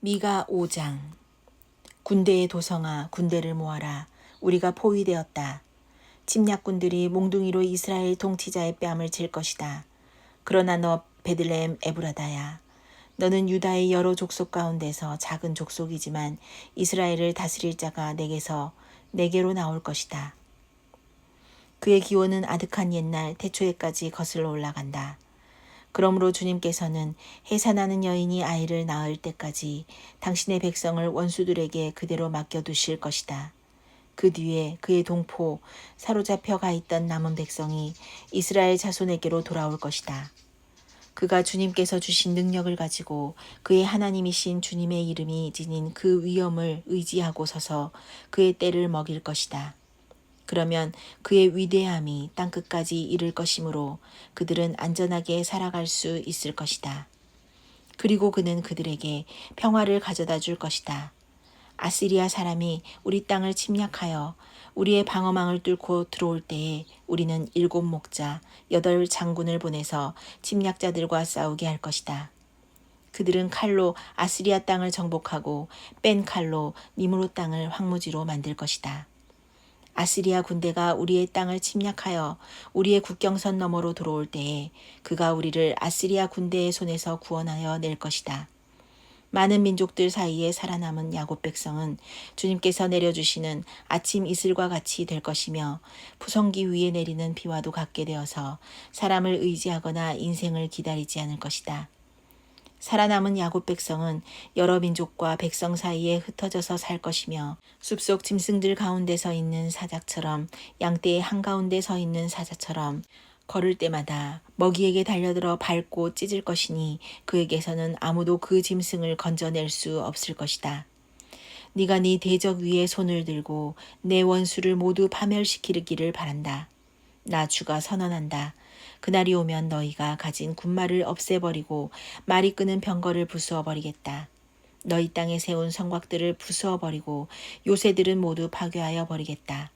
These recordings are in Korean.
미가 5장. 군대의 도성아, 군대를 모아라. 우리가 포위되었다. 침략군들이 몽둥이로 이스라엘 통치자의 뺨을 칠 것이다. 그러나 너 베들레헴 에브라다야, 너는 유다의 여러 족속 가운데서 작은 족속이지만 이스라엘을 다스릴 자가 내게로 나올 것이다. 그의 기원은 아득한 옛날 태초에까지 거슬러 올라간다. 그러므로 주님께서는 해산하는 여인이 아이를 낳을 때까지 당신의 백성을 원수들에게 그대로 맡겨두실 것이다. 그 뒤에 그의 동포 사로잡혀 가 있던 남은 백성이 이스라엘 자손에게로 돌아올 것이다. 그가 주님께서 주신 능력을 가지고 그의 하나님이신 주님의 이름이 지닌 그 위엄을 의지하고 서서 그의 때를 먹일 것이다. 그러면 그의 위대함이 땅끝까지 이를 것이므로 그들은 안전하게 살아갈 수 있을 것이다. 그리고 그는 그들에게 평화를 가져다 줄 것이다. 아시리아 사람이 우리 땅을 침략하여 우리의 방어망을 뚫고 들어올 때에 우리는 7 목자 8 장군을 보내서 침략자들과 싸우게 할 것이다. 그들은 칼로 아시리아 땅을 정복하고 뺀 칼로 니므로 땅을 황무지로 만들 것이다. 아시리아 군대가 우리의 땅을 침략하여 우리의 국경선 너머로 들어올 때에 그가 우리를 아시리아 군대의 손에서 구원하여 낼 것이다. 많은 민족들 사이에 살아남은 야곱 백성은 주님께서 내려주시는 아침 이슬과 같이 될 것이며 푸성기 위에 내리는 비와도 같게 되어서 사람을 의지하거나 인생을 기다리지 않을 것이다. 살아남은 야곱 백성은 여러 민족과 백성 사이에 흩어져서 살 것이며 숲속 짐승들 가운데 서 있는 사자처럼 양떼의 한가운데 서 있는 사자처럼 걸을 때마다 먹이에게 달려들어 밟고 찢을 것이니 그에게서는 아무도 그 짐승을 건져낼 수 없을 것이다. 네가 네 대적 위에 손을 들고 내 원수를 모두 파멸시키기를 바란다. 나 주가 선언한다. 그날이 오면 너희가 가진 군마를 없애버리고 말이 끄는 병거를 부수어버리겠다. 너희 땅에 세운 성곽들을 부수어버리고 요새들은 모두 파괴하여 버리겠다.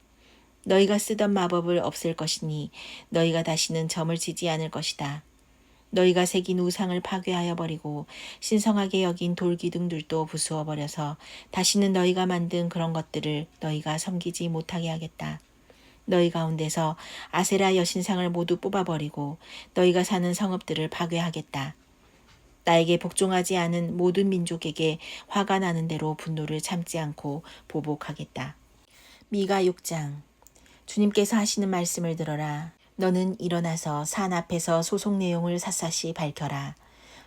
너희가 쓰던 마법을 없앨 것이니 너희가 다시는 점을 치지 않을 것이다. 너희가 새긴 우상을 파괴하여 버리고 신성하게 여긴 돌기둥들도 부수어버려서 다시는 너희가 만든 그런 것들을 너희가 섬기지 못하게 하겠다. 너희 가운데서 아세라 여신상을 모두 뽑아버리고 너희가 사는 성읍들을 파괴하겠다. 나에게 복종하지 않은 모든 민족에게 화가 나는 대로 분노를 참지 않고 보복하겠다. 미가 6장. 주님께서 하시는 말씀을 들어라. 너는 일어나서 산 앞에서 소송 내용을 샅샅이 밝혀라.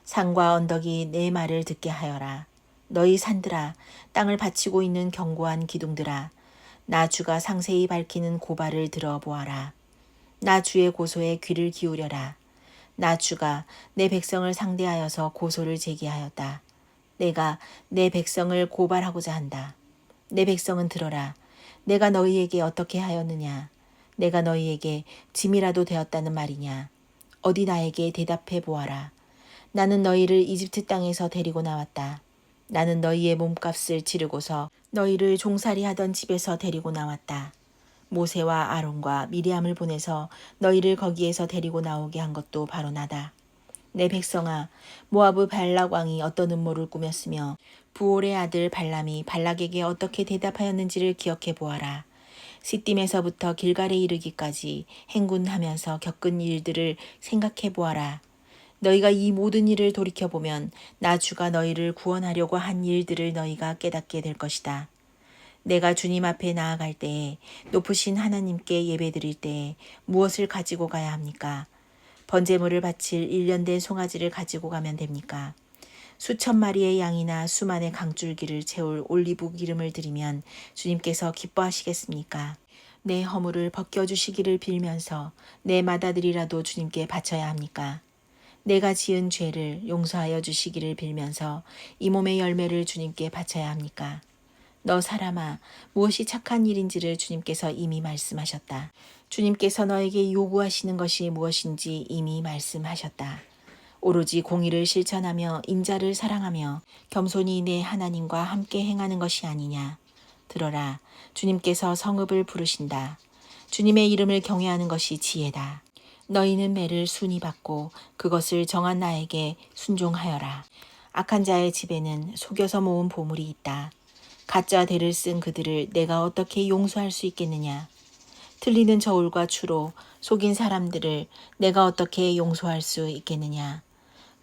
산과 언덕이 내 말을 듣게 하여라. 너희 산들아, 땅을 받치고 있는 견고한 기둥들아, 나 주가 상세히 밝히는 고발을 들어보아라. 나 주의 고소에 귀를 기울여라. 나 주가 내 백성을 상대하여서 고소를 제기하였다. 내가 내 백성을 고발하고자 한다. 내 백성은 들어라. 내가 너희에게 어떻게 하였느냐? 내가 너희에게 짐이라도 되었다는 말이냐? 어디 나에게 대답해 보아라. 나는 너희를 이집트 땅에서 데리고 나왔다. 나는 너희의 몸값을 치르고서 너희를 종살이 하던 집에서 데리고 나왔다. 모세와 아론과 미리암을 보내서 너희를 거기에서 데리고 나오게 한 것도 바로 나다. 내 백성아, 모아브 발락 왕이 어떤 음모를 꾸몄으며 부올의 아들 발람이 발락에게 어떻게 대답하였는지를 기억해 보아라. 시딤에서부터 길갈에 이르기까지 행군하면서 겪은 일들을 생각해 보아라. 너희가 이 모든 일을 돌이켜보면 나 주가 너희를 구원하려고 한 일들을 너희가 깨닫게 될 것이다. 내가 주님 앞에 나아갈 때에 높으신 하나님께 예배드릴 때에 무엇을 가지고 가야 합니까? 번제물을 바칠 1년 된 송아지를 가지고 가면 됩니까? 수천 마리의 양이나 수만의 강줄기를 채울 올리브 기름을 드리면 주님께서 기뻐하시겠습니까? 내 허물을 벗겨주시기를 빌면서 내 맏아들이라도 주님께 바쳐야 합니까? 내가 지은 죄를 용서하여 주시기를 빌면서 이 몸의 열매를 주님께 바쳐야 합니까? 너 사람아, 무엇이 착한 일인지를 주님께서 이미 말씀하셨다. 주님께서 너에게 요구하시는 것이 무엇인지 이미 말씀하셨다. 오로지 공의를 실천하며 인자를 사랑하며 겸손히 내 하나님과 함께 행하는 것이 아니냐. 들어라, 주님께서 성읍을 부르신다. 주님의 이름을 경외하는 것이 지혜다. 너희는 매를 순히 받고 그것을 정한 나에게 순종하여라. 악한 자의 집에는 속여서 모은 보물이 있다. 가짜 대를 쓴 그들을 내가 어떻게 용서할 수 있겠느냐. 틀리는 저울과 추로 속인 사람들을 내가 어떻게 용서할 수 있겠느냐.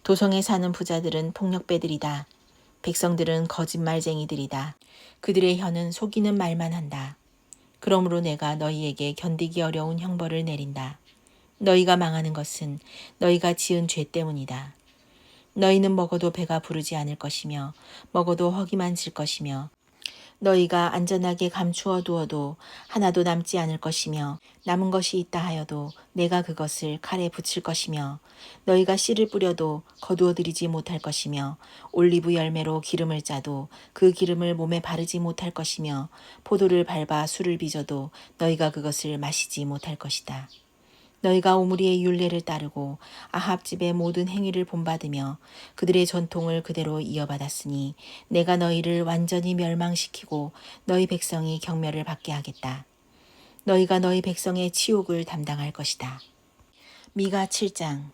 도성에 사는 부자들은 폭력배들이다. 백성들은 거짓말쟁이들이다. 그들의 혀는 속이는 말만 한다. 그러므로 내가 너희에게 견디기 어려운 형벌을 내린다. 너희가 망하는 것은 너희가 지은 죄 때문이다. 너희는 먹어도 배가 부르지 않을 것이며 먹어도 허기만 질 것이며 너희가 안전하게 감추어 두어도 하나도 남지 않을 것이며 남은 것이 있다 하여도 내가 그것을 칼에 붙일 것이며 너희가 씨를 뿌려도 거두어 들이지 못할 것이며 올리브 열매로 기름을 짜도 그 기름을 몸에 바르지 못할 것이며 포도를 밟아 술을 빚어도 너희가 그것을 마시지 못할 것이다. 너희가 오므리의 율례를 따르고 아합 집의 모든 행위를 본받으며 그들의 전통을 그대로 이어받았으니 내가 너희를 완전히 멸망시키고 너희 백성이 경멸을 받게 하겠다. 너희가 너희 백성의 치욕을 담당할 것이다. 미가 7장.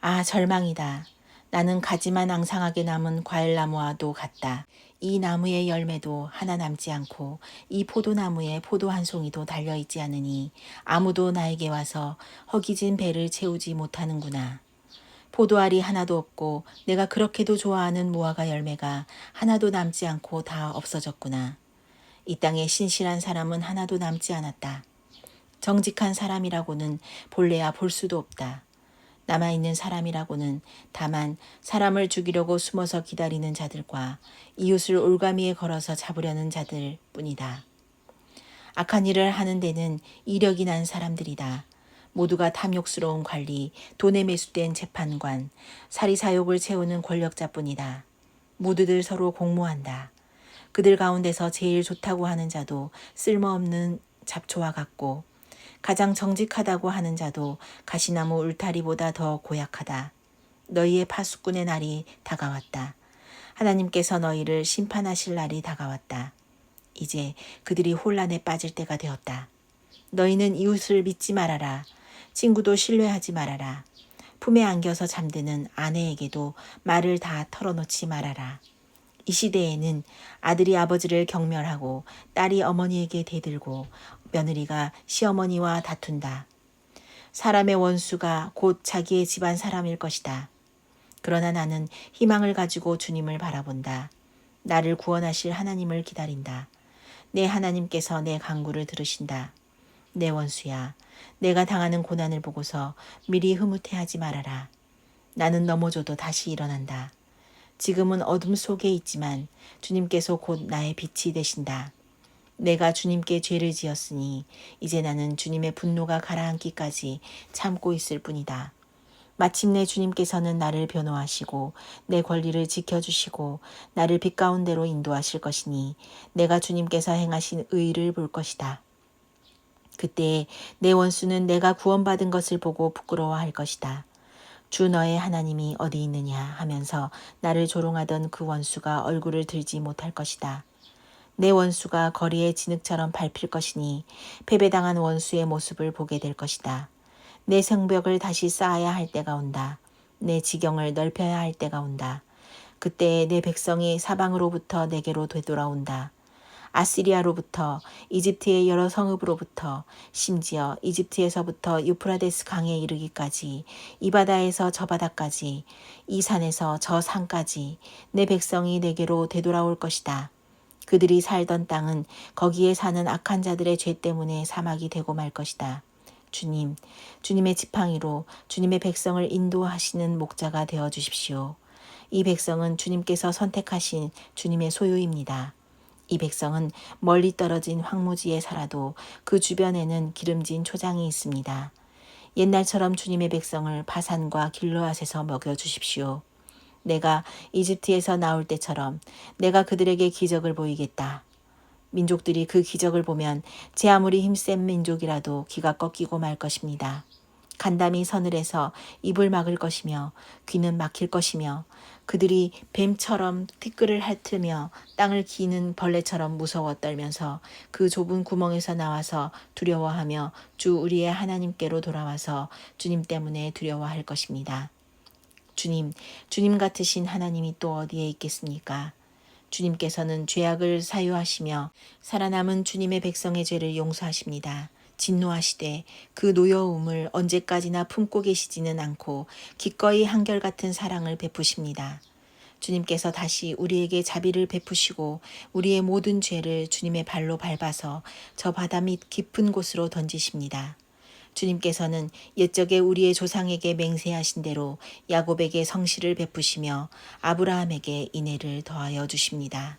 아, 절망이다. 나는 가지만 앙상하게 남은 과일나무와도 같다. 이 나무의 열매도 하나 남지 않고 이 포도나무에 포도 한 송이도 달려있지 않으니 아무도 나에게 와서 허기진 배를 채우지 못하는구나. 포도알이 하나도 없고 내가 그렇게도 좋아하는 무화과 열매가 하나도 남지 않고 다 없어졌구나. 이 땅에 신실한 사람은 하나도 남지 않았다. 정직한 사람이라고는 볼래야 볼 수도 없다. 남아있는 사람이라고는 다만 사람을 죽이려고 숨어서 기다리는 자들과 이웃을 올가미에 걸어서 잡으려는 자들 뿐이다. 악한 일을 하는 데는 이력이 난 사람들이다. 모두가 탐욕스러운 관리, 돈에 매수된 재판관, 사리사욕을 채우는 권력자뿐이다. 모두들 서로 공모한다. 그들 가운데서 제일 좋다고 하는 자도 쓸모없는 잡초와 같고 가장 정직하다고 하는 자도 가시나무 울타리보다 더 고약하다. 너희의 파수꾼의 날이 다가왔다. 하나님께서 너희를 심판하실 날이 다가왔다. 이제 그들이 혼란에 빠질 때가 되었다. 너희는 이웃을 믿지 말아라. 친구도 신뢰하지 말아라. 품에 안겨서 잠드는 아내에게도 말을 다 털어놓지 말아라. 이 시대에는 아들이 아버지를 경멸하고 딸이 어머니에게 대들고 며느리가 시어머니와 다툰다. 사람의 원수가 곧 자기의 집안 사람일 것이다. 그러나 나는 희망을 가지고 주님을 바라본다. 나를 구원하실 하나님을 기다린다. 내 하나님께서 내 간구를 들으신다. 내 원수야, 내가 당하는 고난을 보고서 미리 흐뭇해하지 말아라. 나는 넘어져도 다시 일어난다. 지금은 어둠 속에 있지만 주님께서 곧 나의 빛이 되신다. 내가 주님께 죄를 지었으니 이제 나는 주님의 분노가 가라앉기까지 참고 있을 뿐이다. 마침내 주님께서는 나를 변호하시고 내 권리를 지켜주시고 나를 빛 가운데로 인도하실 것이니 내가 주님께서 행하신 의를 볼 것이다. 그때 내 원수는 내가 구원받은 것을 보고 부끄러워할 것이다. 주 너의 하나님이 어디 있느냐 하면서 나를 조롱하던 그 원수가 얼굴을 들지 못할 것이다. 내 원수가 거리의 진흙처럼 밟힐 것이니 패배당한 원수의 모습을 보게 될 것이다. 내 성벽을 다시 쌓아야 할 때가 온다. 내 지경을 넓혀야 할 때가 온다. 그때 내 백성이 사방으로부터 내게로 되돌아온다. 아시리아로부터, 이집트의 여러 성읍으로부터, 심지어 이집트에서부터 유프라데스 강에 이르기까지, 이 바다에서 저 바다까지, 이 산에서 저 산까지 내 백성이 내게로 되돌아올 것이다. 그들이 살던 땅은 거기에 사는 악한 자들의 죄 때문에 사막이 되고 말 것이다. 주님, 주님의 지팡이로 주님의 백성을 인도하시는 목자가 되어 주십시오. 이 백성은 주님께서 선택하신 주님의 소유입니다. 이 백성은 멀리 떨어진 황무지에 살아도 그 주변에는 기름진 초장이 있습니다. 옛날처럼 주님의 백성을 바산과 길르앗에서 먹여주십시오. 내가 이집트에서 나올 때처럼 내가 그들에게 기적을 보이겠다. 민족들이 그 기적을 보면 제 아무리 힘센 민족이라도 귀가 꺾이고 말 것입니다. 간담이 서늘해서 입을 막을 것이며 귀는 막힐 것이며 그들이 뱀처럼 티끌을 핥으며 땅을 기는 벌레처럼 무서워 떨면서 그 좁은 구멍에서 나와서 두려워하며 주 우리의 하나님께로 돌아와서 주님 때문에 두려워할 것입니다. 주님 같으신 하나님이 또 어디에 있겠습니까? 주님께서는 죄악을 사유하시며 살아남은 주님의 백성의 죄를 용서하십니다. 진노하시되 그 노여움을 언제까지나 품고 계시지는 않고 기꺼이 한결같은 사랑을 베푸십니다. 주님께서 다시 우리에게 자비를 베푸시고 우리의 모든 죄를 주님의 발로 밟아서 저 바다 밑 깊은 곳으로 던지십니다. 주님께서는 옛적에 우리의 조상에게 맹세하신 대로 야곱에게 성실을 베푸시며 아브라함에게 인애를 더하여 주십니다.